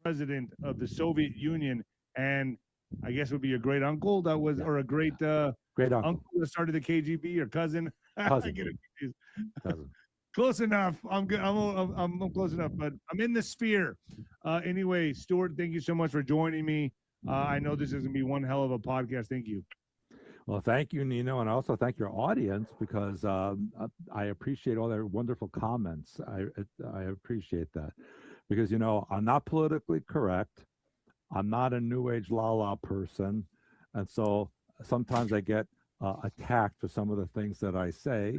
president of the Soviet Union, and I guess would be a great uncle that was, Yeah, or a great great uncle uncle, that started the KGB, or cousin. I cousin, get it confused. cousin. Close enough. I'm good. I'm close enough, but I'm in the sphere. Anyway, Stuart, thank you so much for joining me. I know this is gonna be one hell of a podcast. Thank you. Well, thank you, Nino, and also thank your audience because I appreciate all their wonderful comments. I appreciate that because I'm not politically correct. I'm not a new age la la person, and so sometimes I get attacked for some of the things that I say.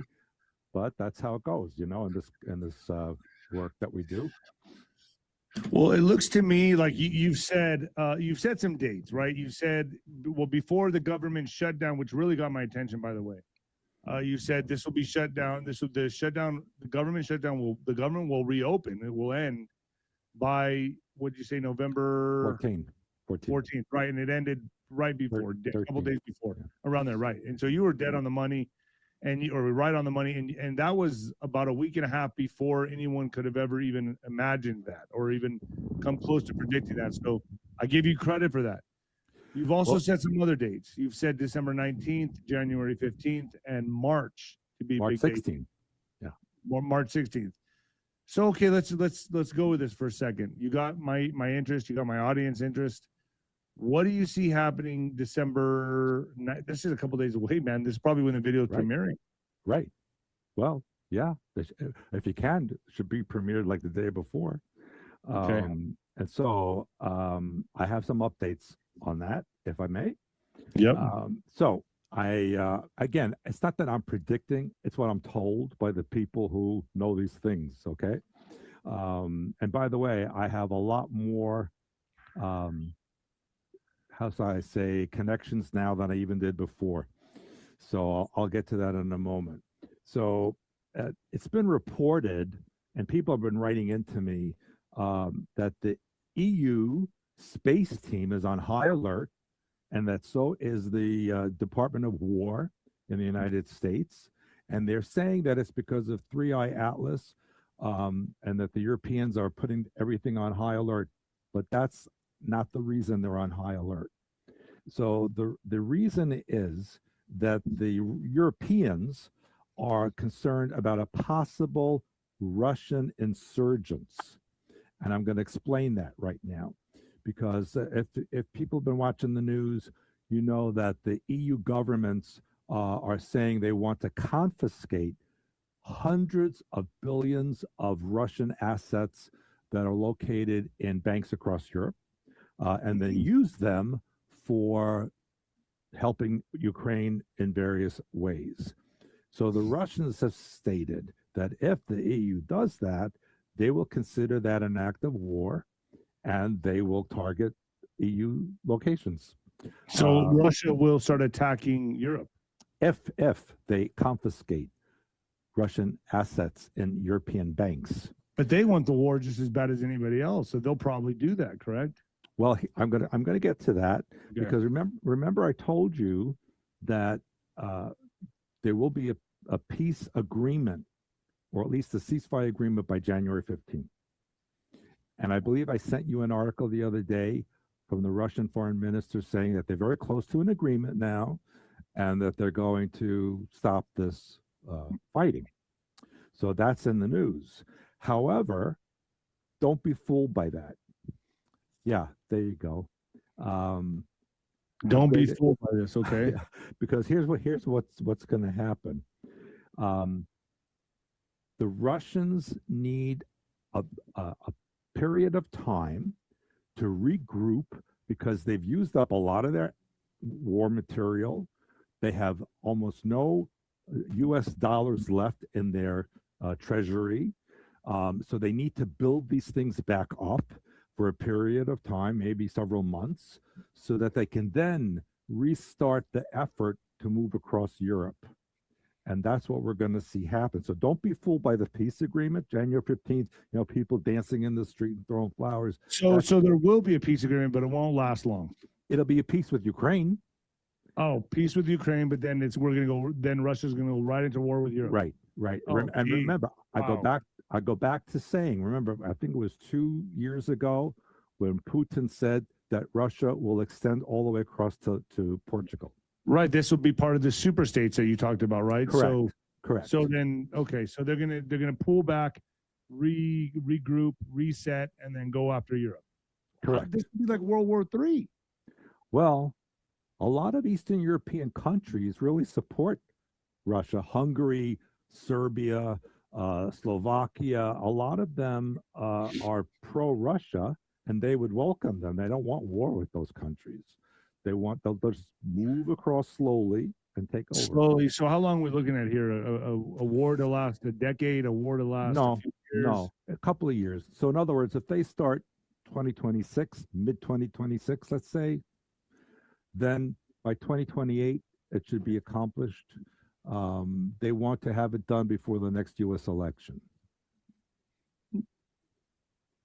But that's how it goes, in this work that we do. Well, it looks to me like you've said some dates, right? You said, well, before the government shutdown, which really got my attention, by the way. You said this will be shut down. The government shutdown the government will reopen. It will end by, what did you say, November 14th, right? And it ended right before, a couple days before, around there, right? And so you were dead on the money, or right on the money, and that was about a week and a half before anyone could have ever even imagined that, or even come close to predicting that. So I give you credit for that. You've also said some other dates. You've said December 19th, January 15th, and March to be March big 16th. Yeah. March 16th. So okay, let's go with this for a second. You got my interest. You got my audience interest. What do you see happening December? This is a couple days away, man. This is probably when the video is premiering. Right. Well, yeah. If you can, it should be premiered like the day before. Okay. And so I have some updates on that, if I may. Yep. So I again, it's not that I'm predicting; it's what I'm told by the people who know these things. Okay. And by the way, I have a lot more. How should I say, connections now than I even did before. So I'll get to that in a moment. So it's been reported, and people have been writing into me that the EU space team is on high alert, and that so is the Department of War in the United States. And they're saying that it's because of 3i Atlas, and that the Europeans are putting everything on high alert. But that's not the reason they're on high alert. So the reason is that the Europeans are concerned about a possible Russian insurgence. And I'm going to explain that right now. Because if people have been watching the news, you know that the EU governments are saying they want to confiscate hundreds of billions of Russian assets that are located in banks across Europe, and then use them for helping Ukraine in various ways. So the Russians have stated that if the EU does that, they will consider that an act of war, and they will target EU locations. So Russia will start attacking Europe if they confiscate Russian assets in European banks. But they want the war just as bad as anybody else, so they'll probably do that, correct? Well, I'm gonna get to that, because remember I told you that there will be a peace agreement, or at least a ceasefire agreement, by January 15th. And I believe I sent you an article the other day from the Russian foreign minister saying that they're very close to an agreement now, and that they're going to stop this fighting. So that's in the news. However, don't be fooled by that. Yeah, there you go. Don't be fooled by this, okay? Because here's what's going to happen. The Russians need a period of time to regroup, because they've used up a lot of their war material. They have almost no US dollars left in their treasury. So they need to build these things back up for a period of time, maybe several months, so that they can then restart the effort to move across Europe. And that's what we're going to see happen. So don't be fooled by the peace agreement, January 15th, people dancing in the street and throwing flowers. So there will be a peace agreement, but it won't last long. It'll be a peace with Ukraine. Oh, peace with Ukraine, but then then Russia's going to go right into war with Europe. Right. Oh, and remember, I go back to saying, remember, I think it was 2 years ago when Putin said that Russia will extend all the way across to Portugal. Right. This will be part of the super states that you talked about, right? Correct. So Correct. so then okay, so they're gonna pull back, regroup, reset, and then go after Europe. Correct. This would be like World War III. Well, a lot of Eastern European countries really support Russia. Hungary, Serbia, Slovakia, a lot of them are pro-Russia, and they would welcome them. They don't want war with those countries. They'll just move across slowly and take over. Slowly. So how long are we looking at here? A war to last a decade? A war to last a few years? No, a couple of years. So in other words, if they start 2026, mid 2026, let's say, then by 2028 it should be accomplished. They want to have it done before the next U.S. election.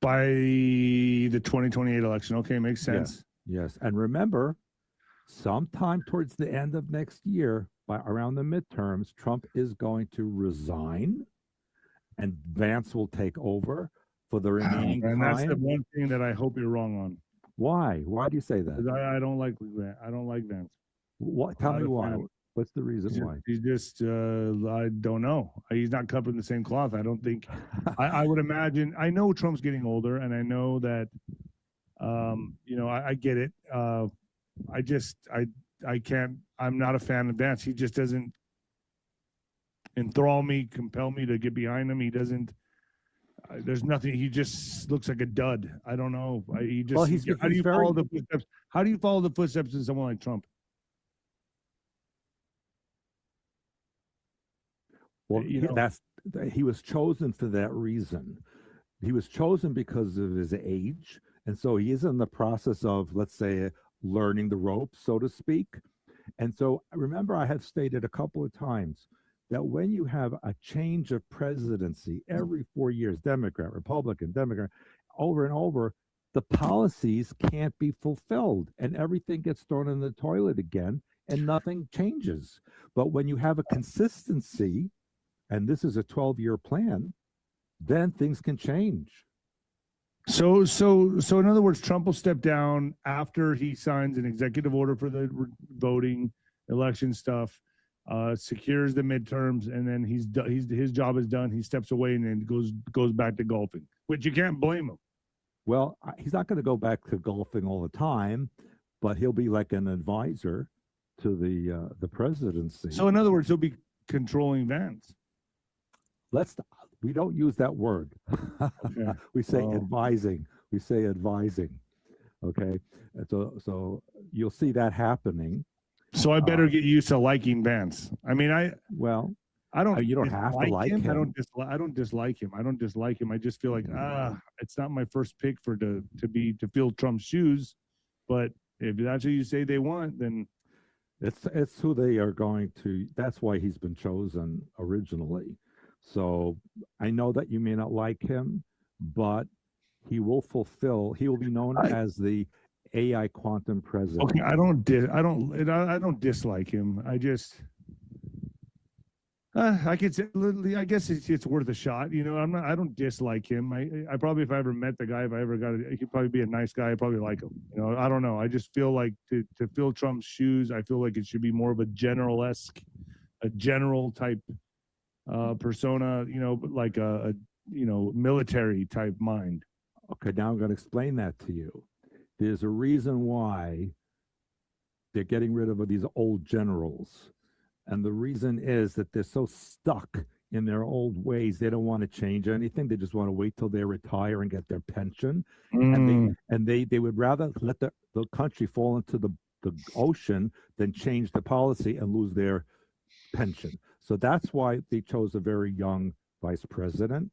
By the 2028 election. Okay, makes sense. Yes. And remember, sometime towards the end of next year, by around the midterms, Trump is going to resign and Vance will take over for the remaining time. And that's the one thing that I hope you're wrong on. Why? Why do you say that? I don't like Vance. What? Tell me why. What's the reason why? He's just, I don't know. He's not cut from the same cloth. I don't think. I would imagine. I know Trump's getting older, and I know that. I get it. I can't. I'm not a fan of Vance. He just doesn't enthrall me, compel me to get behind him. He doesn't. There's nothing. He just looks like a dud. I don't know. He just. Well, how do you follow the footsteps? How do you follow the footsteps of someone like Trump? Well, he was chosen for that reason. He was chosen because of his age, and so he is in the process of, let's say, learning the ropes, so to speak. And so, remember, I have stated a couple of times that when you have a change of presidency every 4 years, Democrat, Republican, Democrat, over and over, the policies can't be fulfilled, and everything gets thrown in the toilet again, and nothing changes. But when you have a consistency, and this is a 12-year plan, then things can change. So in other words, Trump will step down after he signs an executive order for the voting election stuff, secures the midterms, and then his job is done. He steps away and then goes back to golfing, which you can't blame him. Well, he's not going to go back to golfing all the time, but he'll be like an advisor to the presidency. So in other words, he'll be controlling Vance. We don't use that word. Okay. We say advising. We say advising. Okay. And so you'll see that happening. So I better get used to liking Vance. I mean, you don't have to like him. I don't dislike him. I don't dislike him. I just feel like it's not my first pick to fill Trump's shoes. But if that's who you say they want, then it's who they are going to. That's why he's been chosen originally. So I know that you may not like him, but he will be known as the AI quantum president. Okay, I don't dislike him. I just I could say, I guess it's worth a shot. I don't dislike him. I probably, if I ever met the guy, if I ever got it, he could probably be a nice guy. I probably like him. I don't know. I just feel like to fill Trump's shoes, I feel like it should be more of a general type persona, like a military type mind. Okay, now I'm going to explain that to you. There's a reason why they're getting rid of these old generals. And the reason is that they're so stuck in their old ways. They don't want to change anything. They just want to wait till they retire and get their pension. And they would rather let the country fall into the ocean than change the policy and lose their pension. So that's why they chose a very young vice president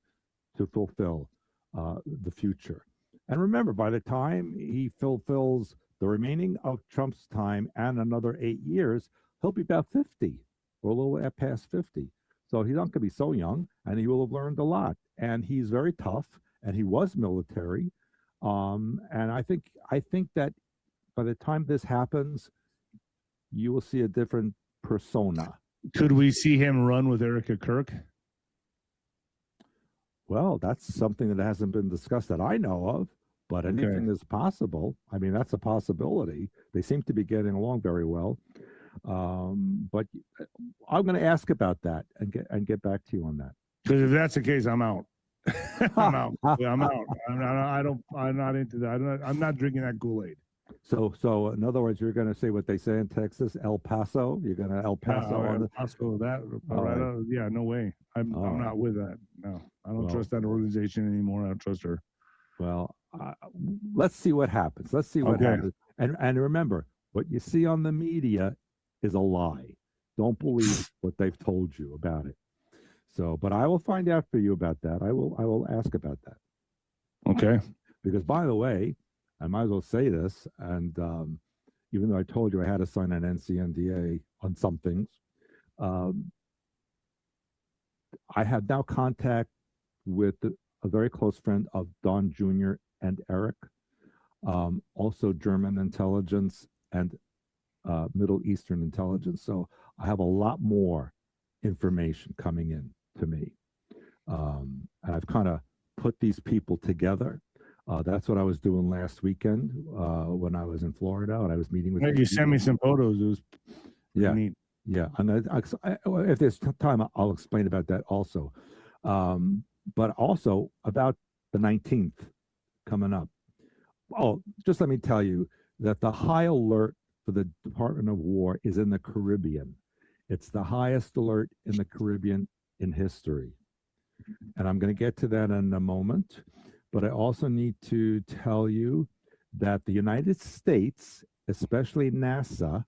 to fulfill the future. And remember, by the time he fulfills the remaining of Trump's time and another 8 years, he'll be about 50 or a little past 50. So he's not going to be so young, and he will have learned a lot. And he's very tough, and he was military. And I think that by the time this happens, you will see a different persona. Could we see him run with Erica Kirk? Well, that's something that hasn't been discussed that I know of. but Okay. anything is possible. I mean, that's a possibility. They seem to be getting along very well. But I'm going to ask about that and get back to you on that. Because if that's the case, I'm out. I'm out. I'm out. I'm not into that. I'm not drinking that Kool-Aid. So in other words, you're going to say what they say in Texas, El Paso. You're going to El Paso on El Paso, that. right. Yeah, no way. I'm right. not with that. No, I don't trust that organization anymore. I don't trust her. Well, let's see what happens. Let's see what happens. And remember, what you see on the media is a lie. Don't believe what they've told you about it. So, but I will find out for you about that. I will ask about that. Okay. Because by the way, I might as well say this, and even though I told you I had to sign an NCNDA on some things, I have now contact with a very close friend of Don Jr. and Eric, also German intelligence and Middle Eastern intelligence. So I have a lot more information coming in to me. And I've kind of put these people together. That's what I was doing last weekend when I was in Florida and I was meeting with. You sent me some photos. It was neat. Yeah, and if there's time, I'll explain about that also. But also about the 19th coming up. Oh, just let me tell you that the high alert for the Department of War is in the Caribbean. It's the highest alert in the Caribbean in history. And I'm going to get to that in a moment. But I also need to tell you that the United States, especially NASA,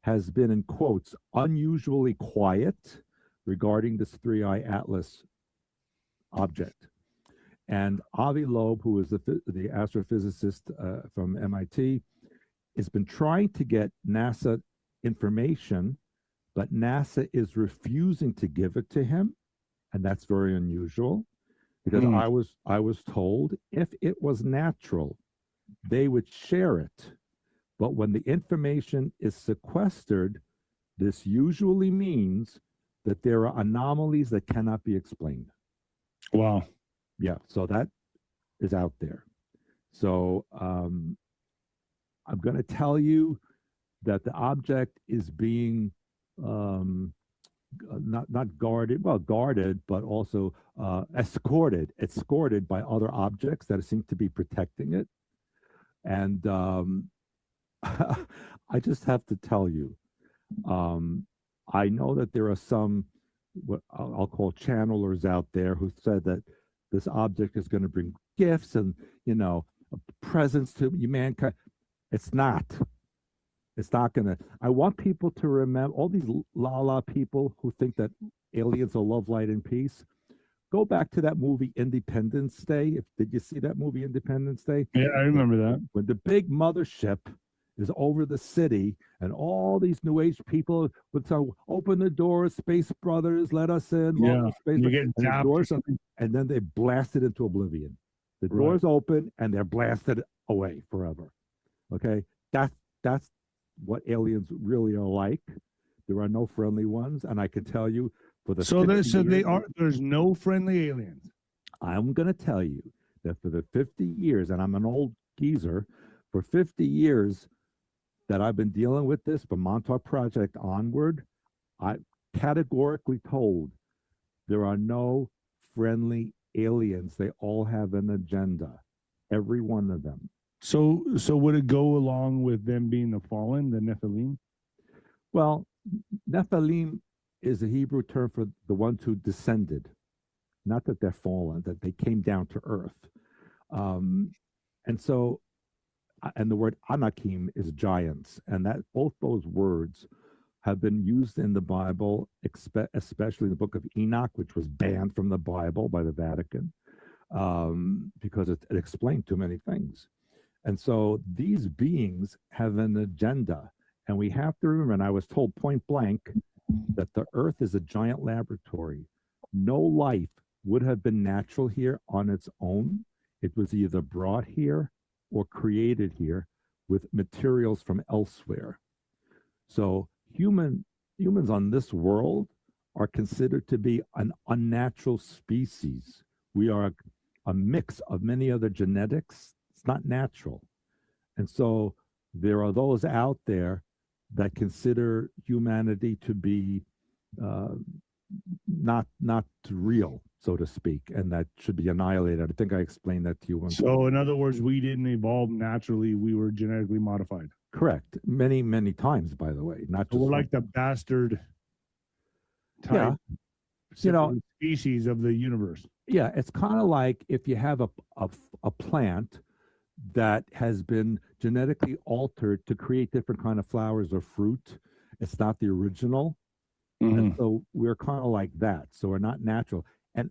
has been, in quotes, unusually quiet regarding this 3-eye Atlas object. And Avi Loeb, who is the astrophysicist from MIT, has been trying to get NASA information, but NASA is refusing to give it to him. And that's very unusual because I was told if it was natural, they would share it. But when the information is sequestered, this usually means that there are anomalies that cannot be explained. Wow. Yeah, so that is out there. So I'm going to tell you that the object is being not guarded, well, guarded, but also escorted by other objects that seem to be protecting it. And I just have to tell you, I know that there are some, what I'll call channelers out there who said that this object is going to bring gifts and, presents to mankind. It's not. It's not going to. I want people to remember, all these la people who think that aliens are love, light, and peace. Go back to that movie Independence Day. Did you see that movie Independence Day? Yeah, I remember that. When the big mothership is over the city and all these new age people would say, open the doors, space brothers, let us in. Yeah, space you get zapped or something. And then they blasted into oblivion. The doors open and they're blasted away forever. Okay, that's what aliens really are like. There are no friendly ones, and I can tell you for the there's no friendly aliens. I'm going to tell you that for the 50 years, and I'm an old geezer, for 50 years that I've been dealing with this from Montauk Project onward, I categorically told there are no friendly aliens. They all have an agenda, every one of them. So would it go along with them being the fallen, the Nephilim? Well, Nephilim is a Hebrew term for the ones who descended, not that they're fallen, that they came down to earth. And the word Anakim is giants, and that both those words have been used in the Bible, especially the book of Enoch, which was banned from the Bible by the Vatican because it explained too many things. And so these beings have an agenda. And we have to remember, and I was told point blank, that the earth is a giant laboratory. No life would have been natural here on its own. It was either brought here or created here with materials from elsewhere. So humans on this world are considered to be an unnatural species. We are a mix of many other genetics It's not natural. And so there are those out there that consider humanity to be not real, so to speak, and that should be annihilated. I think I explained that to you once. So, in other words, we didn't evolve naturally; we were genetically modified. Correct. Many times, by the way. Not So just we're like the bastard type, species of the universe. Yeah, it's kind of like if you have a plant that has been genetically altered to create different kind of flowers or fruit. It's not the original. Mm-hmm. And so we're kind of like that. So we're not natural. And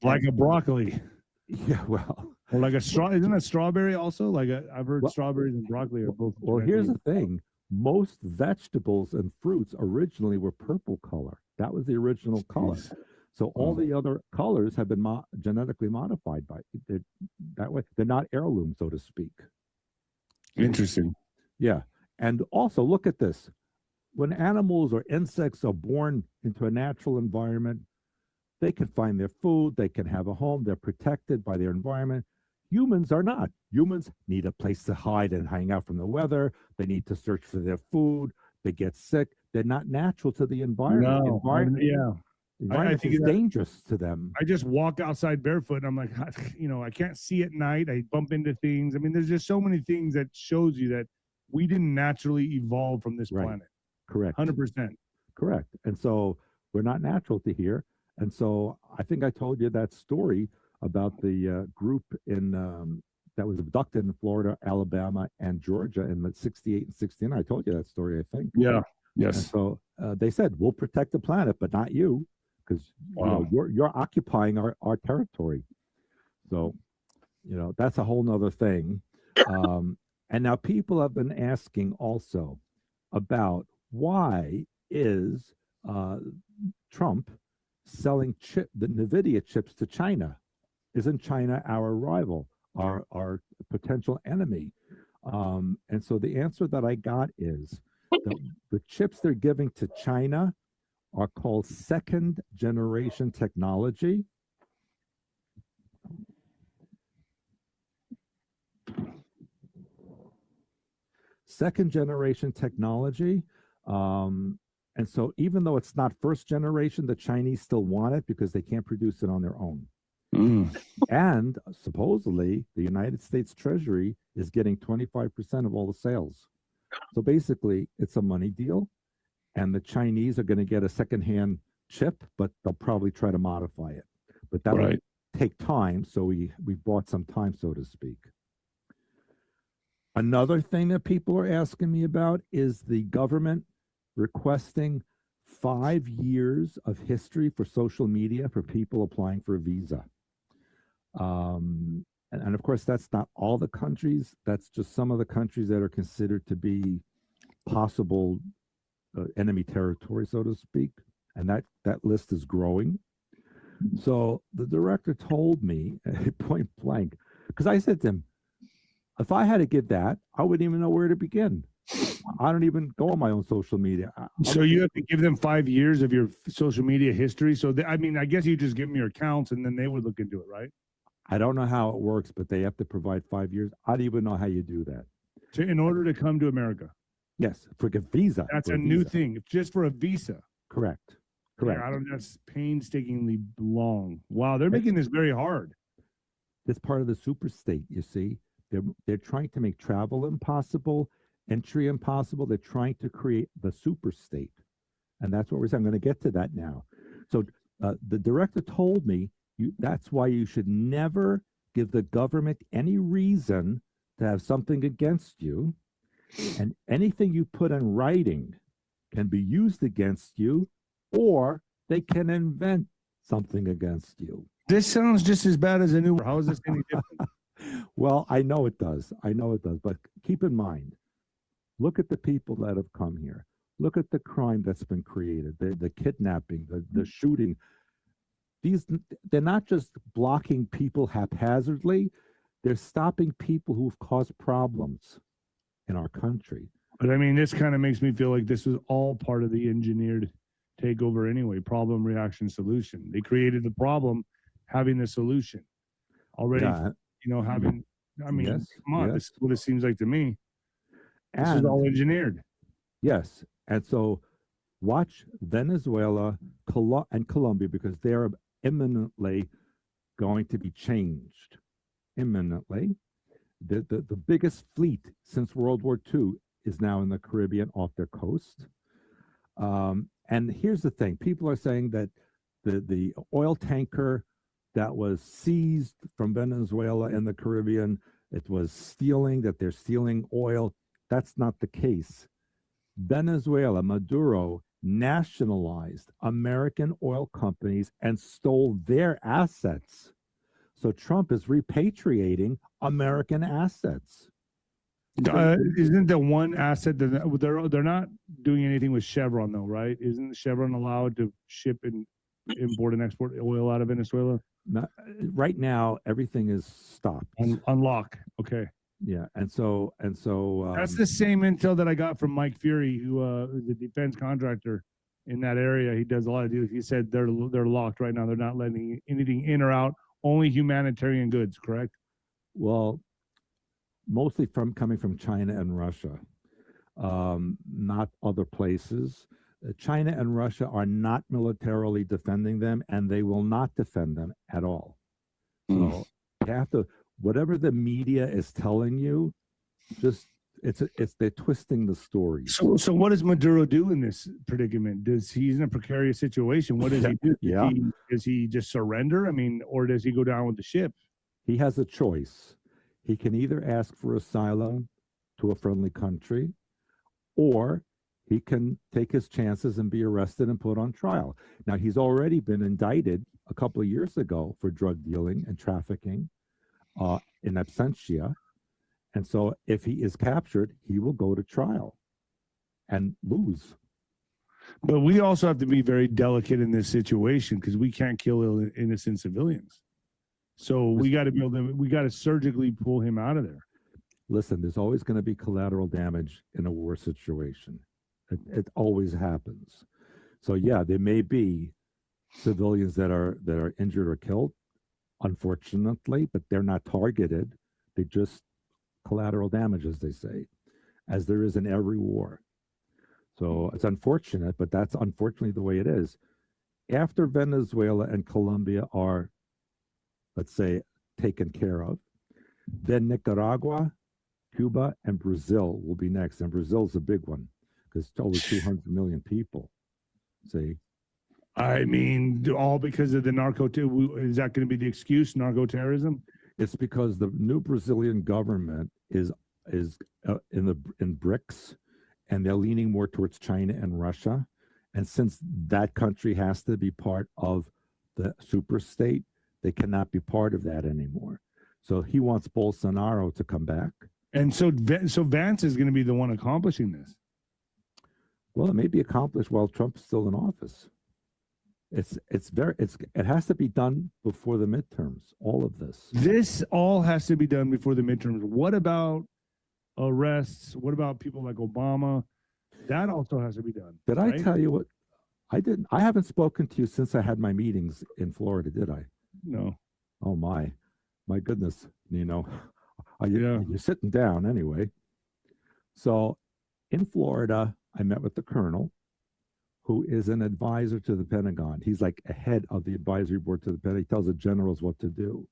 like a broccoli. Yeah, well. Or like a straw. Isn't a strawberry also? I've heard strawberries and broccoli are both. Well, here's the thing. Most vegetables and fruits originally were purple color. That was the original color. So all the other colors have been genetically modified by that way. They're not heirloom, so to speak. Interesting. Yeah. And also look at this. When animals or insects are born into a natural environment, they can find their food, they can have a home, they're protected by their environment. Humans are not. Humans need a place to hide and hang out from the weather. They need to search for their food. They get sick. They're not natural to the environment. No, I think it's dangerous to them. I just walk outside barefoot and I'm like, I can't see at night. I bump into things. I mean, there's just so many things that shows you that we didn't naturally evolve from this planet. Correct. 100%. Correct. And so we're not natural to here. And so I think I told you that story about the group in that was abducted in Florida, Alabama, and Georgia in the 68 and 69. I told you that story, I think. Yeah. Yes. And so they said, we'll protect the planet, but not you, because you're occupying our territory. So, that's a whole nother thing. And now people have been asking also about why is Trump selling the NVIDIA chips to China? Isn't China our rival, our potential enemy? And so the answer that I got is the chips they're giving to China are called second generation technology. Second generation technology. And so even though it's not first generation, the Chinese still want it because they can't produce it on their own. And supposedly the United States Treasury is getting 25% of all the sales. So basically it's a money deal, and the Chinese are going to get a secondhand chip, but they'll probably try to modify it. But that will take time. So we bought some time, so to speak. Another thing that people are asking me about is the government requesting 5 years of history for social media for people applying for a visa. And of course, that's not all the countries. That's just some of the countries that are considered to be possible enemy territory, so to speak. And that list is growing. So the director told me point blank, because I said to him, if I had to give that, I wouldn't even know where to begin. I don't even go on my own social media. So you have to give them 5 years of your social media history. So I guess you just give them your accounts and then they would look into it, right? I don't know how it works, but they have to provide 5 years. I don't even know how you do that. In order to come to America? Yes, for a visa. That's a new thing, just for a visa. Correct. Yeah, that's painstakingly long. Wow, they're making this very hard. It's part of the super state, you see. They're trying to make travel impossible, entry impossible. They're trying to create the super state. And that's what we're saying. I'm going to get to that now. So the director told me, that's why you should never give the government any reason to have something against you. And anything you put in writing can be used against you, or they can invent something against you. This sounds just as bad as a new. How is this any different? Well, I know it does. But keep in mind, look at the people that have come here. Look at the crime that's been created, the kidnapping, the shooting. They're not just blocking people haphazardly. They're stopping people who've caused problems in our country. But this kind of makes me feel like this was all part of the engineered takeover anyway. Problem, reaction, solution. They created the problem, having the solution already. Yeah. Having I mean, Yes, come on, this yes. is what it seems like to me. This is And all engineered. yes, and so watch Venezuela and Colombia because they're imminently going to be changed. Imminently. The biggest fleet since World War II is now in the Caribbean off their coast. And here's the thing people are saying that the oil tanker that was seized from Venezuela in the Caribbean, it was stealing, that they're stealing oil. That's not the case. Venezuela, Maduro nationalized American oil companies and stole their assets. So Trump is repatriating American assets. Isn't the one asset that they're not doing anything with Chevron though, right? Isn't Chevron allowed to ship and import and export oil out of Venezuela? Not, right now, everything is stopped. Unlock. Okay. Yeah, and so that's the same intel that I got from Mike Fury, who is a defense contractor in that area. He does a lot of deals. He said they're locked right now. They're not letting anything in or out. Only humanitarian goods. Correct. Well, mostly coming from China and Russia, not other places. China and Russia are not militarily defending them, and they will not defend them at all. So you have to, whatever the media is telling you, just they're twisting the story. So what does Maduro do in this predicament? He's in a precarious situation? What does he do? Yeah. Does he just surrender? I mean, or does he go down with the ship? He has a choice. He can either ask for asylum to a friendly country, or he can take his chances and be arrested and put on trial. Now, he's already been indicted a couple of years ago for drug dealing and trafficking in absentia. And so if he is captured, he will go to trial and lose. But we also have to be very delicate in this situation because we can't kill innocent civilians. So we got to surgically pull him out of there. Listen, there's always going to be collateral damage in a war situation. It always happens. So yeah, there may be civilians that are injured or killed, unfortunately, but they're not targeted. They just collateral damage, as they say, as there is in every war. So it's unfortunate, but that's unfortunately the way it is. After Venezuela and Colombia are, let's say, taken care of, then Nicaragua, Cuba, and Brazil will be next. And Brazil's a big one because it's over 200 million people. See? I mean, all because of the is that going to be the excuse, narco-terrorism? It's because the new Brazilian government is in BRICS, and they're leaning more towards China and Russia. And since that country has to be part of the super state, they cannot be part of that anymore. So he wants Bolsonaro to come back. And so Vance is going to be the one accomplishing this. Well, it may be accomplished while Trump's still in office. It has to be done before the midterms. All of this. This all has to be done before the midterms. What about arrests? What about people like Obama? That also has to be done. Did I tell you what? I didn't. I haven't spoken to you since I had my meetings in Florida, did I? No. Oh my goodness, Nino. You're sitting down anyway. So in Florida, I met with the colonel, who is an advisor to the Pentagon. He's like a head of the advisory board to the Pentagon. He tells the generals what to do.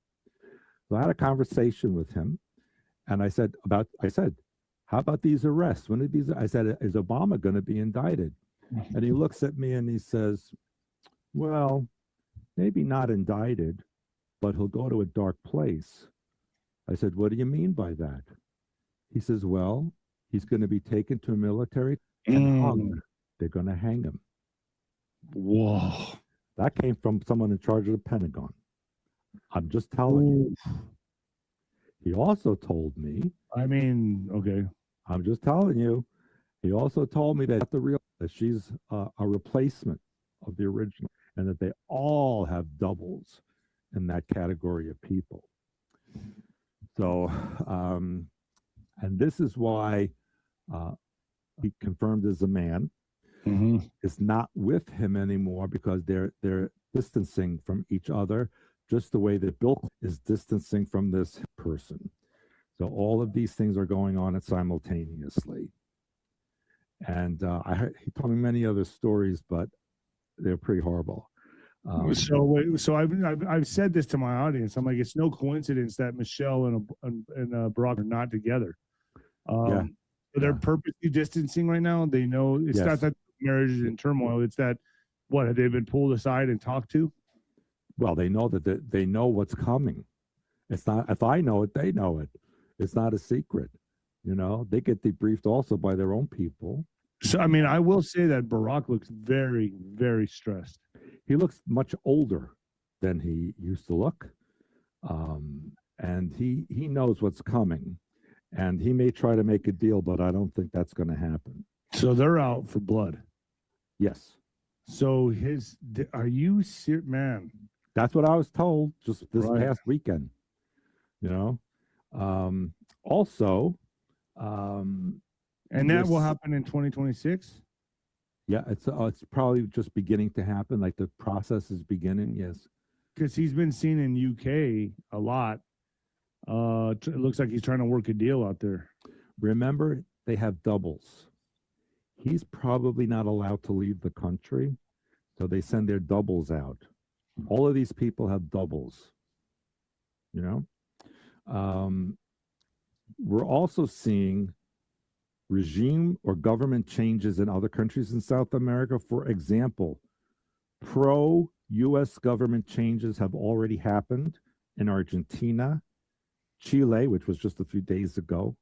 So I had a conversation with him, and I said, how about these arrests? When did these? I said, is Obama going to be indicted? And he looks at me and he says, well, maybe not indicted, but he'll go to a dark place. I said, what do you mean by that? He says, well, he's going to be taken to a military and hung. They're going to hang him. Whoa. That came from someone in charge of the Pentagon. I'm just telling you. He also told me. Okay. I'm just telling you. He also told me that she's a replacement of the original, and that they all have doubles in that category of people. So, and this is why he confirmed as a man is not with him anymore, because they're distancing from each other, just the way that Bill is distancing from this person. So all of these things are going on simultaneously. And he told me many other stories, but they're pretty horrible. So I've said this to my audience. I'm like, it's no coincidence that Michelle and Barack are not together. Yeah. They're purposely distancing right now. They know it's not that marriage is in turmoil. It's that have they been pulled aside and talked to? Well, they know that they know what's coming. It's not, if I know it, they know it. It's not a secret. You know, they get debriefed also by their own people. So, I mean, I will say that Barack looks very, very stressed. He looks much older than he used to look. And he knows what's coming. And he may try to make a deal, but I don't think that's going to happen. So they're out for blood. Yes. So are you serious, man? That's what I was told just this past weekend. You know, also, and that will happen in 2026. Yeah, it's probably just beginning to happen. Like the process is beginning. Yes, because he's been seen in UK a lot. It looks like he's trying to work a deal out there. Remember, they have doubles. He's probably not allowed to leave the country, so they send their doubles out. All of these people have doubles. You know, we're also seeing regime or government changes in other countries in South America. For example, pro-U.S. government changes have already happened in Argentina, Chile, which was just a few days ago,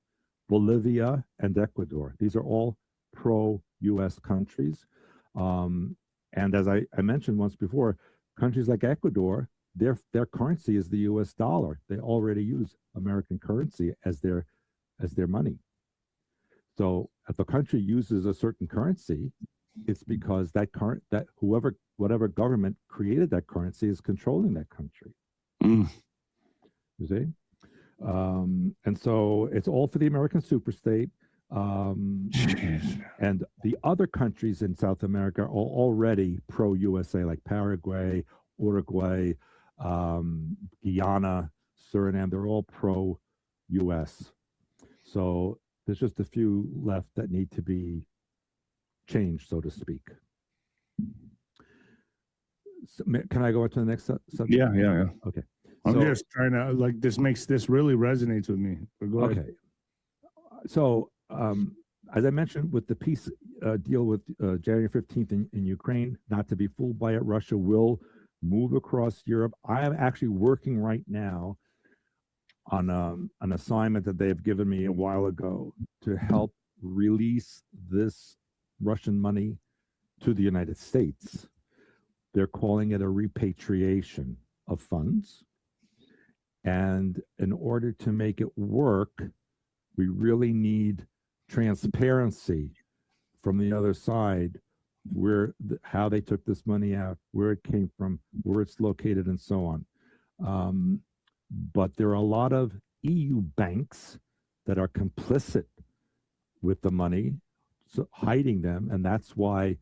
Bolivia, and Ecuador. These are all pro-U.S. countries. And as I mentioned once before, countries like Ecuador, their currency is the U.S. dollar. They already use American currency as their money. So if a country uses a certain currency, it's because whatever government created that currency is controlling that country. You see? And so it's all for the American superstate. And the other countries in South America are already pro-USA, like Paraguay, Uruguay, Guyana, Suriname. They're all pro-US. So there's just a few left that need to be changed, so to speak. So, can I go on to the next subject? Yeah. Okay. I'm just trying to, like, this really resonates with me. But go ahead. Okay. So, as I mentioned, with the peace deal with January 15th in Ukraine, not to be fooled by it, Russia will move across Europe. I am actually working right now on an assignment that they have given me a while ago to help release this Russian money to the United States. They're calling it a repatriation of funds. And in order to make it work, we really need transparency from the other side, how they took this money out, where it came from, where it's located, and so on. But there are a lot of EU banks that are complicit with the money, so hiding them, and that's why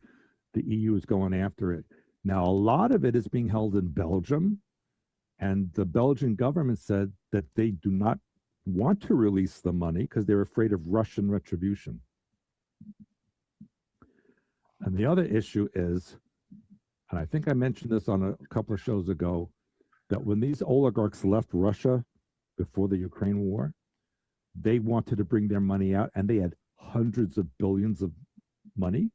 the EU is going after it. Now, a lot of it is being held in Belgium, and the Belgian government said that they do not want to release the money because they're afraid of Russian retribution. And the other issue is, and I think I mentioned this on a couple of shows ago, that when these oligarchs left Russia before the Ukraine war, they wanted to bring their money out, and they had hundreds of billions of money.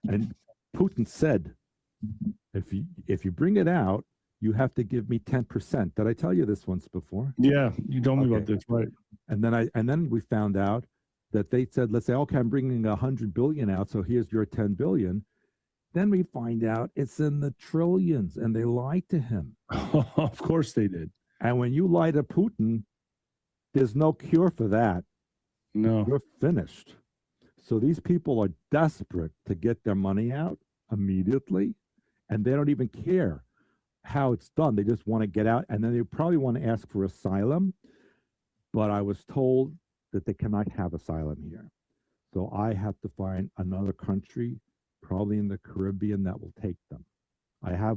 And Putin said, if you bring it out, you have to give me 10%. Did I tell you this once before? Yeah, you told me about this, right? And then we found out that they said, let's say, okay, I'm bringing 100 billion out, so here's your 10 billion. Then we find out it's in the trillions, and they lied to him. Of course they did. And when you lie to Putin, there's no cure for that. No. You're finished. So these people are desperate to get their money out immediately, and they don't even care how it's done. They just want to get out, and then they probably want to ask for asylum. But I was told that they cannot have asylum here. So I have to find another country, probably in the Caribbean, that will take them.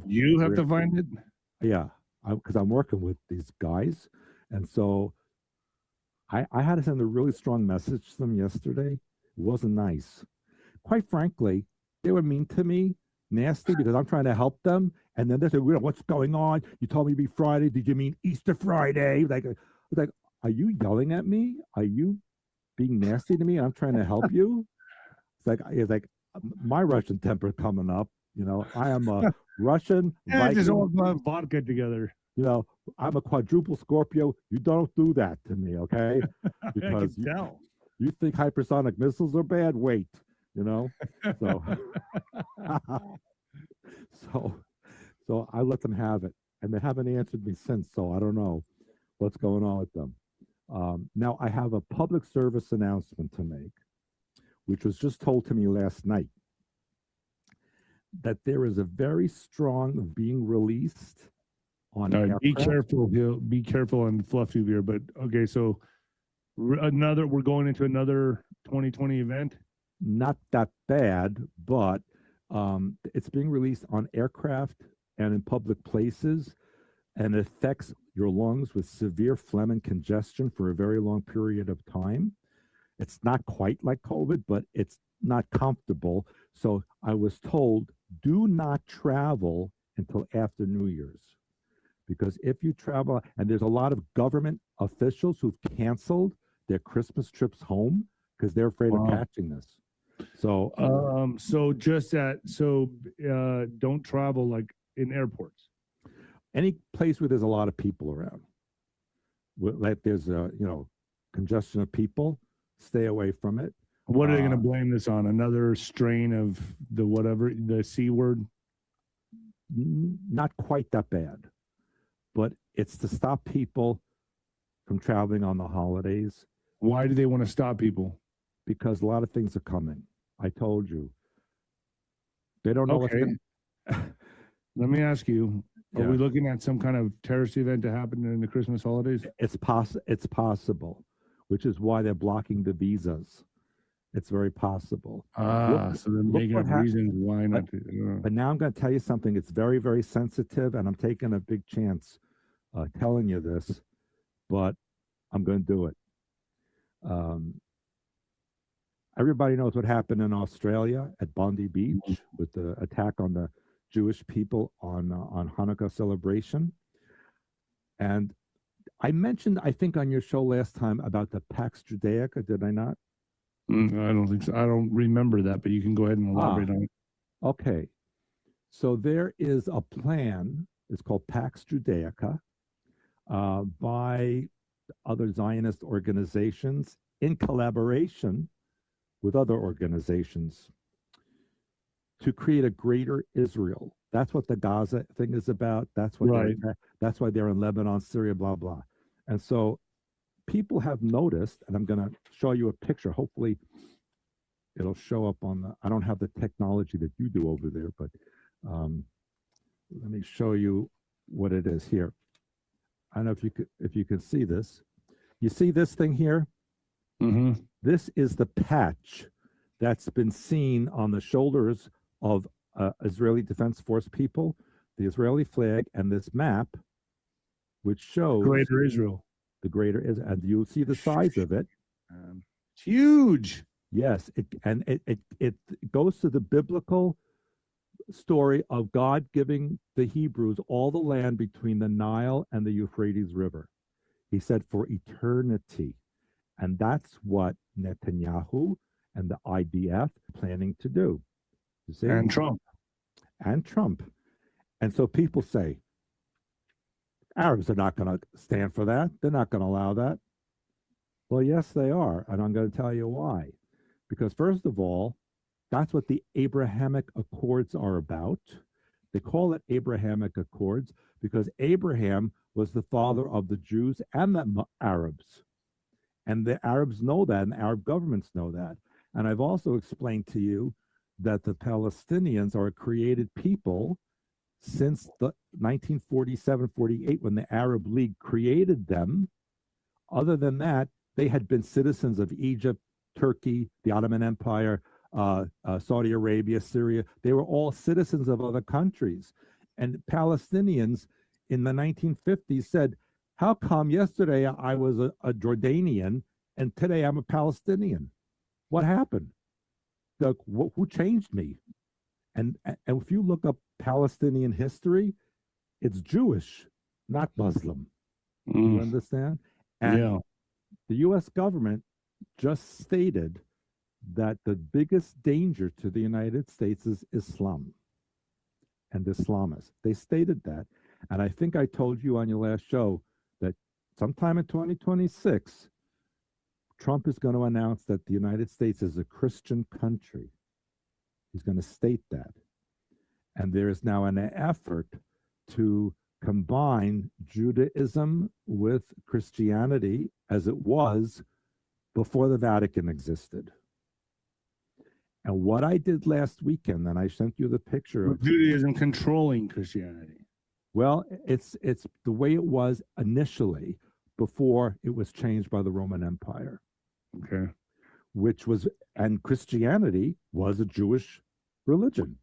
You have to find it? Yeah, because I'm working with these guys. And so I had to send a really strong message to them yesterday. It wasn't nice. Quite frankly, they were mean to me, nasty, because I'm trying to help them. And then they said, well, what's going on? You told me to be Friday. Did you mean Easter Friday? Like, are you yelling at me? Are you being nasty to me? I'm trying to help you. It's like my Russian temper coming up. I am a Russian Yeah, just all Viking. have vodka together. You know, I'm a quadruple Scorpio. You don't do that to me, okay? I Because can tell. you think hypersonic missiles are bad? Wait, you know. So, so, so I let them have it, and they haven't answered me since. So I don't know what's going on with them. Now I have a public service announcement to make, which was just told to me last night, that there is a very strong being released on All right, be aircraft. careful. Be careful on fluffy beer. But okay, so we're going into another 2020 event. Not that bad, but it's being released on aircraft and in public places, and it affects your lungs with severe phlegm and congestion for a very long period of time. It's not quite like COVID, but it's not comfortable. So I was told, do not travel until after New Year's. Because if you travel, and there's a lot of government officials who've canceled their Christmas trips home because they're afraid of catching this. So, don't travel like in airports. any place where there's a lot of people around, like there's congestion of people, stay away from it. What are they going to blame this on? Another strain of the whatever, the C word? Not quite that bad, but it's to stop people from traveling on the holidays. Why do they want to stop people? Because a lot of things are coming. I told you. They don't know what's Okay. going to. Let me ask you: Are Yeah. we looking at some kind of terrorist event to happen during the Christmas holidays? It's possible, which is why they're blocking the visas. It's very possible. So they're making up reasons why not to. But now I'm going to tell you something. It's very, very sensitive, and I'm taking a big chance telling you this, but I'm going to do it. Everybody knows what happened in Australia at Bondi Beach with the attack on the Jewish people on Hanukkah celebration. And I mentioned, I think, on your show last time about the Pax Judaica, did I not? I don't think so. I don't remember that, but you can go ahead and elaborate on it. Okay. So there is a plan, it's called Pax Judaica, by other Zionist organizations in collaboration with other organizations to create a greater Israel. That's what the Gaza thing is about. That's what that's why they're in Lebanon, Syria, blah, blah. And so people have noticed, and I'm going to show you a picture. Hopefully it'll show up on the, I don't have the technology that you do over there, but let me show you what it is here. I don't know if you can see this. You see this thing here? Mm-hmm. This is the patch that's been seen on the shoulders of Israeli Defense Force people, the Israeli flag, and this map, which shows Greater Israel. The greater Israel, and you'll see the size of it. It's huge. Yes, it goes to the biblical story of God giving the Hebrews all the land between the Nile and the Euphrates River. He said for eternity. And that's what Netanyahu and the IDF planning to do. You see? And Trump. And Trump. And so people say, Arabs are not going to stand for that. They're not going to allow that. Well, yes, they are. And I'm going to tell you why. Because first of all, that's what the Abrahamic Accords are about. They call it Abrahamic Accords because Abraham was the father of the Jews and the Arabs. And the Arabs know that, and the Arab governments know that. And I've also explained to you that the Palestinians are a created people since the 1947-48, when the Arab League created them. Other than that, they had been citizens of Egypt, Turkey, the Ottoman Empire, Saudi Arabia, Syria. They were all citizens of other countries. And Palestinians in the 1950s said, how come yesterday I was a Jordanian and today I'm a Palestinian? What happened? Who changed me? And if you look up Palestinian history, it's Jewish, not Muslim. You understand? And Yeah. the U.S. government just stated that the biggest danger to the United States is Islam and Islamists. They stated that. And I think I told you on your last show that sometime in 2026, Trump is going to announce that the United States is a Christian country. He's going to state that. And there is now an effort to combine Judaism with Christianity as it was before the Vatican existed. And what I did last weekend, and I sent you the picture of Judaism controlling Christianity. Well, it's the way it was initially before it was changed by the Roman Empire. Okay. Which was, and Christianity was a Jewish religion.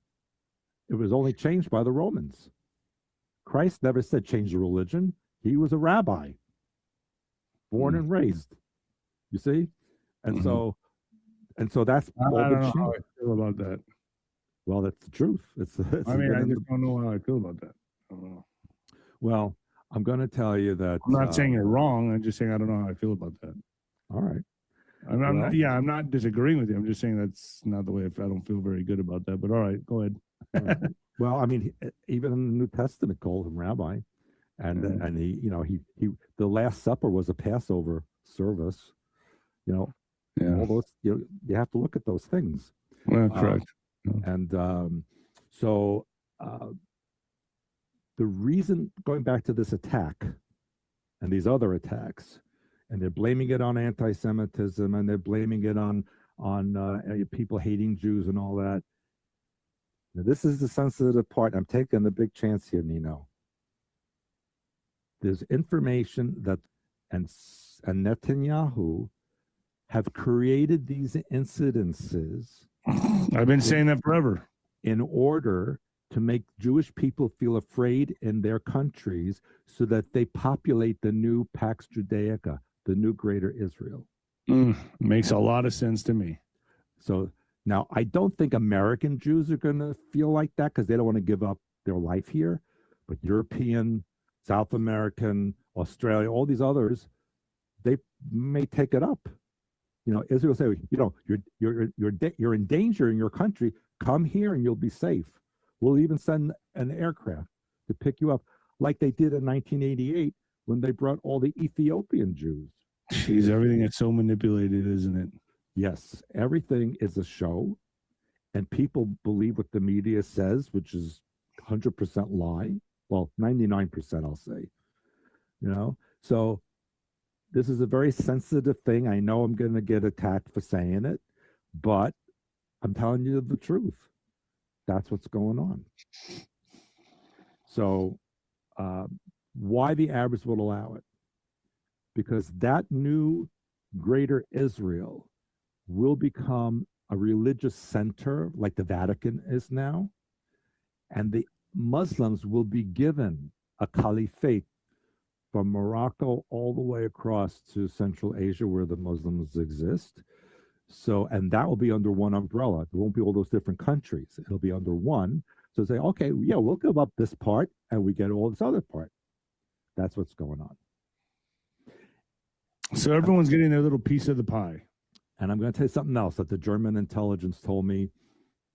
It was only changed by the Romans. Christ never said change the religion. He was a rabbi, born and raised. You see? And so that's all I the don't know how change. I feel about that. Well, that's the truth. I mean, I just don't know how I feel about that. I don't know. Well, I'm going to tell you that I'm not saying you're wrong. I'm just saying I don't know how I feel about that. All right. I'm not disagreeing with you. I'm just saying that's not the way I don't feel very good about that. But all right, go ahead. All right. Well, I mean, even in the New Testament called him rabbi, and he, the Last Supper was a Passover service. All those, you have to look at those things. Well, correct. And so the reason, going back to this attack and these other attacks, and they're blaming it on anti-Semitism, and they're blaming it on people hating Jews and all that. Now, this is the sensitive part. I'm taking the big chance here, Nino. There's information that and Netanyahu have created these incidences. I've been saying that forever. In order to make Jewish people feel afraid in their countries so that they populate the new Pax Judaica, the new greater Israel. Makes a lot of sense to me. So now, I don't think American Jews are going to feel like that because they don't want to give up their life here. But European, South American, Australia, all these others, they may take it up. Israel will say, you're in danger in your country. Come here and you'll be safe. We'll even send an aircraft to pick you up, like they did in 1988 when they brought all the Ethiopian Jews. Jeez, everything is so manipulated, isn't it? Yes, everything is a show, and people believe what the media says, which is 100% lie. Well, 99%, I'll say. So this is a very sensitive thing. I know I'm going to get attacked for saying it, but I'm telling you the truth. That's what's going on. So why the Arabs would allow it? Because that new greater Israel will become a religious center like the Vatican is now. And the Muslims will be given a caliphate from Morocco all the way across to Central Asia where the Muslims exist. So, and that will be under one umbrella. It won't be all those different countries. It'll be under one. So say, okay, yeah, we'll give up this part and we get all this other part. That's what's going on. So everyone's getting their little piece of the pie. And I'm going to tell you something else that the German intelligence told me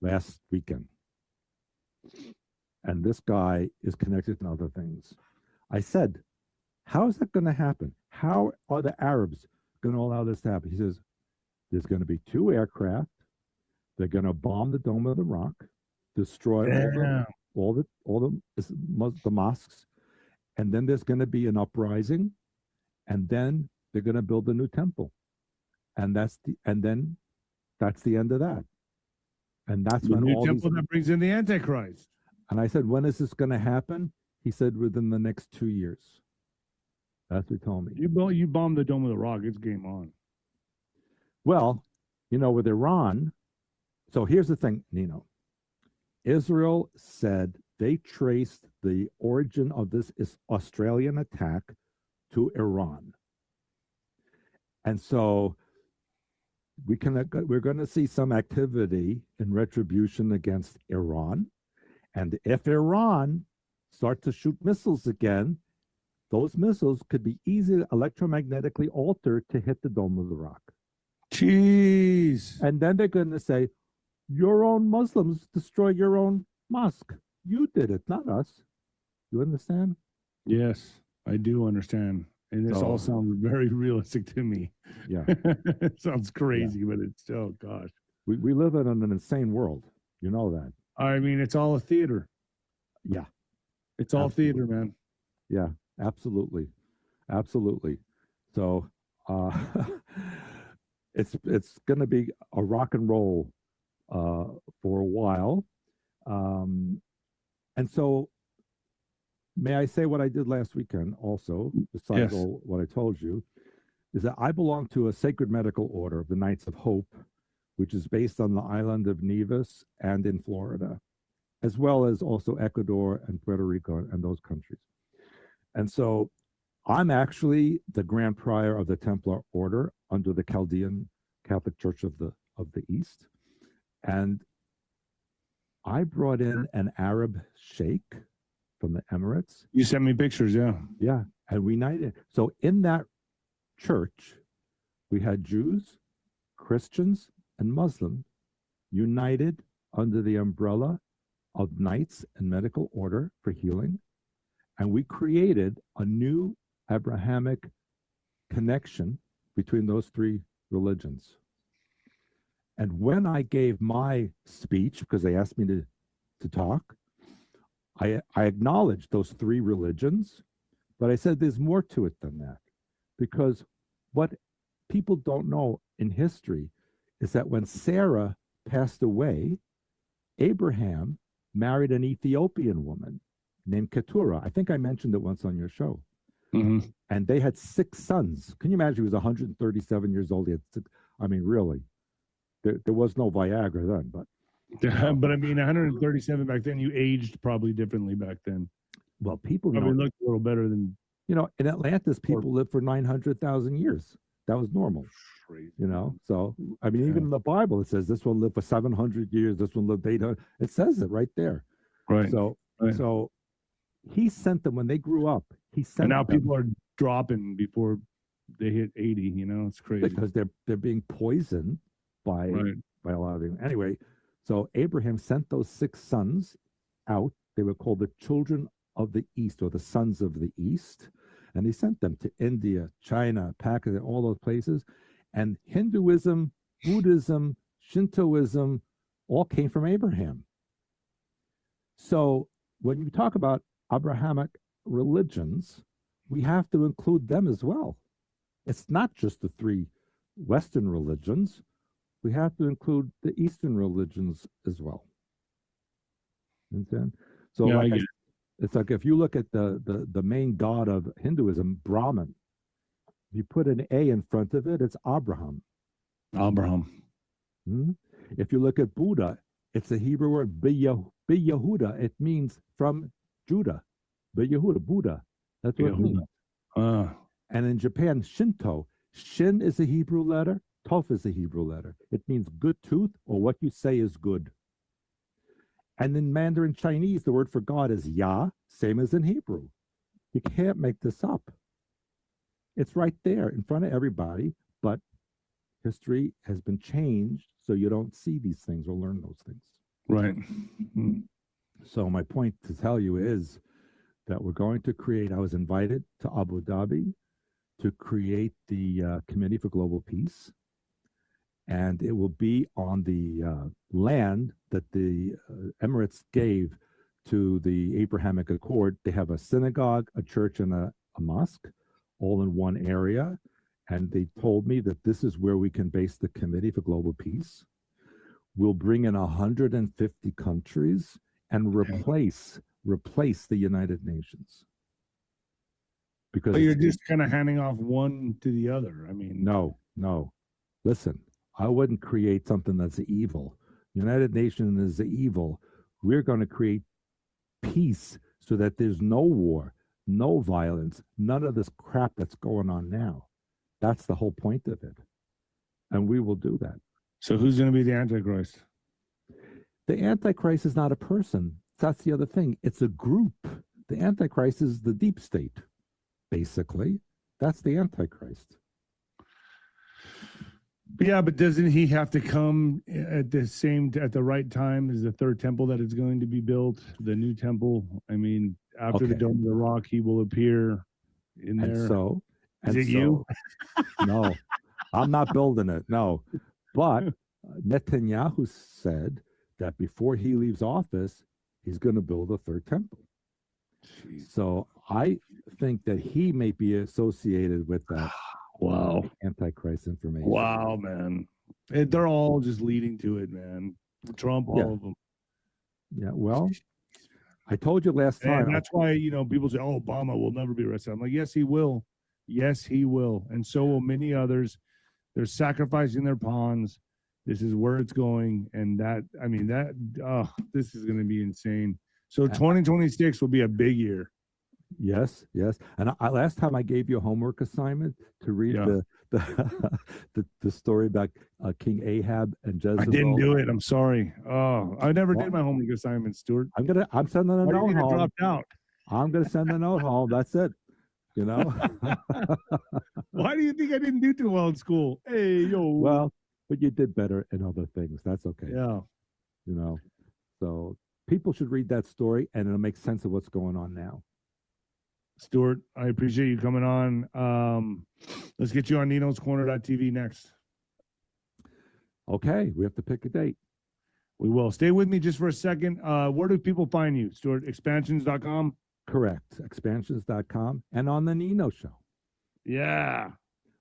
last weekend. And this guy is connected to other things. I said, how is that going to happen? How are the Arabs going to allow this to happen? He says, there's going to be 2 aircraft. They're going to bomb the Dome of the Rock, destroy all the mosques, and then there's going to be an uprising, and then they're going to build a new temple. And that's the end of that. And that's when all temple that brings in the Antichrist. And I said, when is this going to happen? He said, within the next 2 years. That's what he told me. You bomb the Dome of the Rock, it's game on. Well, with Iran, so here's the thing, Nino. Israel said they traced the origin of this Australian attack to Iran. And so we're going to see some activity in retribution against Iran. And if Iran starts to shoot missiles again, those missiles could be easily electromagnetically altered to hit the Dome of the Rock. Jeez. And then they're going to say, your own Muslims destroy your own mosque. You did it, not us. You understand? Yes, I do understand. And this all sounds very realistic to me. Yeah. It sounds crazy, but it's still, gosh. We live in an insane world. You know that. I mean, it's all a theater. Yeah. It's all theater, man. Yeah, absolutely. Absolutely. So it's going to be a rock and roll for a while. And so may I say what I did last weekend also, besides all what I told you, is that I belong to a sacred medical order of the Knights of Hope, which is based on the island of Nevis and in Florida, as well as also Ecuador and Puerto Rico and those countries. And so I'm actually the Grand Prior of the Templar Order under the Chaldean Catholic Church of the East. And I brought in an Arab sheikh from the Emirates. You sent me pictures, yeah. Yeah, and we united. So in that church, we had Jews, Christians, and Muslims united under the umbrella of Knights and Medical Order for healing. And we created a new Abrahamic connection between those three religions. And when I gave my speech, because they asked me to talk, I acknowledged those three religions, but I said there's more to it than that. Because what people don't know in history is that when Sarah passed away, Abraham married an Ethiopian woman named Keturah. I think I mentioned it once on your show. Mm-hmm. And they had 6 sons. Can you imagine? He was 137 years old. He had 6, I mean, really. There was no Viagra then, but. But I mean, 137 back then, you aged probably differently back then. Well, people probably looked a little better than. You know, in Atlantis, people lived for 900,000 years. That was normal. Crazy. You know, so I mean, even in the Bible, it says this one lived for 700 years. This one lived 800. It says it right there. Right. So he sent them when they grew up. He sent. And now them, people are dropping before they hit 80. You know, it's crazy because they're being poisoned by a lot of them. Anyway, so Abraham sent those 6 sons out. They were called the children of the East, or the sons of the East. And he sent them to India, China, Pakistan, all those places. And Hinduism, Buddhism, Shintoism all came from Abraham. So when you talk about Abrahamic religions, we have to include them as well. It's not just the 3 Western religions. We have to include the Eastern religions as well. Understand? So yeah, it's like if you look at the main god of Hinduism, Brahman, if you put an A in front of it, it's Abraham. Abraham. Hmm? If you look at Buddha, it's a Hebrew word, Yehuda. It means from Judah. Yehuda, Buddha. That's what it means. And in Japan, Shinto, Shin is a Hebrew letter, Tov is a Hebrew letter. It means good tooth, or what you say is good. And in Mandarin Chinese, the word for God is Ya, same as in Hebrew. You can't make this up. It's right there in front of everybody, but history has been changed so you don't see these things or learn those things. Right. So my point to tell you is that we're going to create, I was invited to Abu Dhabi to create the Committee for Global Peace. And it will be on the land that the Emirates gave to the Abrahamic Accord. They have a synagogue, a church, and a mosque all in one area. And they told me that this is where we can base the Committee for Global Peace. We'll bring in 150 countries and replace the United Nations. Because you're just kind of handing off one to the other. I mean, no. Listen, I wouldn't create something that's evil. United Nations is evil. We're going to create peace so that there's no war, no violence, none of this crap that's going on now. That's the whole point of it. And we will do that. So who's going to be the Antichrist? The Antichrist is not a person. That's the other thing. It's a group. The Antichrist is the deep state, basically. That's the Antichrist. Yeah, but doesn't he have to come at the right time as the third temple that is going to be built, the new temple? I mean, after the Dome of the Rock, he will appear in there. Is it you? No, I'm not building it. No, but Netanyahu said that before he leaves office, he's going to build a third temple. Jeez. So I think that he may be associated with that. Wow. Antichrist information. Wow, man. They're all just leading to it, man. Trump, all of them. Yeah, well, I told you last time. And that's why, people say, oh, Obama will never be arrested. I'm like, yes, he will. Yes, he will. And so will many others. They're sacrificing their pawns. This is where it's going. And this is going to be insane. So 2026 will be a big year. Yes. And last time I gave you a homework assignment to read the story about King Ahab and Jezebel. I didn't do it. I'm sorry. Oh, I never did my homework assignment, Stewart. I'm sending a note home. Dropped out. I'm gonna send a note home. That's it. Why do you think I didn't do too well in school? Hey, yo. Well, but you did better in other things. That's okay. Yeah. So people should read that story, and it'll make sense of what's going on now. Stewart, I appreciate you coming on. Let's get you on ninoscorner.tv next. Okay, we have to pick a date. We will. Stay with me just for a second. Where do people find you, Stewart? Expansions.com? Correct. Expansions.com and on the Nino Show. Yeah.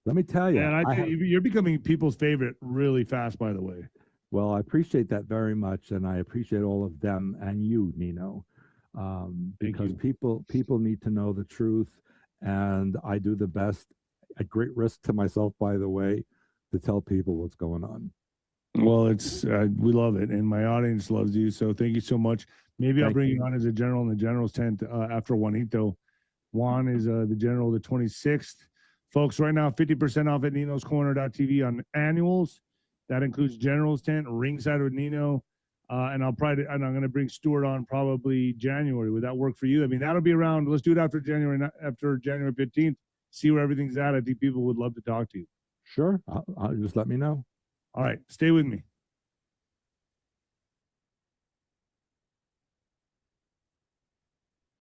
Let me tell you. And you're becoming people's favorite really fast, by the way. Well, I appreciate that very much, and I appreciate all of them and you, Nino. Because people need to know the truth, and I do the best at great risk to myself, by the way, to tell people what's going on. Well, we love it, and my audience loves you, so thank you so much. Maybe I'll bring you on as a general in the general's tent after Juanito. Juan is the general the 26th. Folks, right now 50% off at ninoscorner.tv on annuals. That includes general's tent, ringside with Nino. And I'm going to bring Stewart on probably January. Would that work for you? I mean, that'll be around. Let's do it after January 15th. See where everything's at. I think people would love to talk to you. Sure. I'll just let me know. All right. Stay with me.